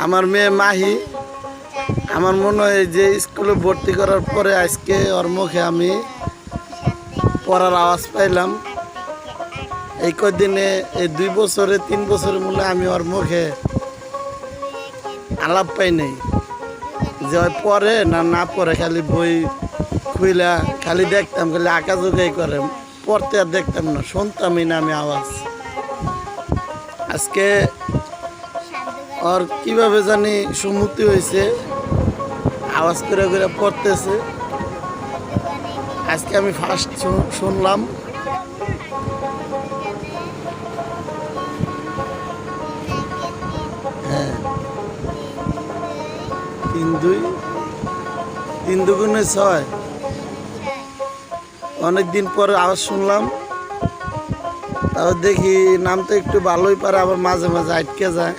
আমার মেয়ে মাহি, আমার মনে হয় যে স্কুলে ভর্তি করার পরে আজকে ওর মুখে আমি পড়ার আওয়াজ পাইলাম। এই কদিনে এই 2 বছরে 3 বছরের মূলে আমি ওর মুখে আলাপ পাই নাই যে ওই পড়ে না না পড়ে, খালি বই খুইলা খালি দেখতাম, খালি আঁকাঝুঁকাই করে, পড়তে আর দেখতাম না, শুনতামই না আমি আওয়াজ। আজকে ওর কিভাবে জানি সম্মতি হয়েছে, আওয়াজ করে করে পড়তেছে। আজকে আমি ফার্স্ট শুনলাম। হ্যাঁ, 3 দুগুণে 6। অনেকদিন পরে আওয়াজ শুনলাম। তাও দেখি নাম তো একটু ভালোই পারে, আবার মাঝে মাঝে আটকে যায়।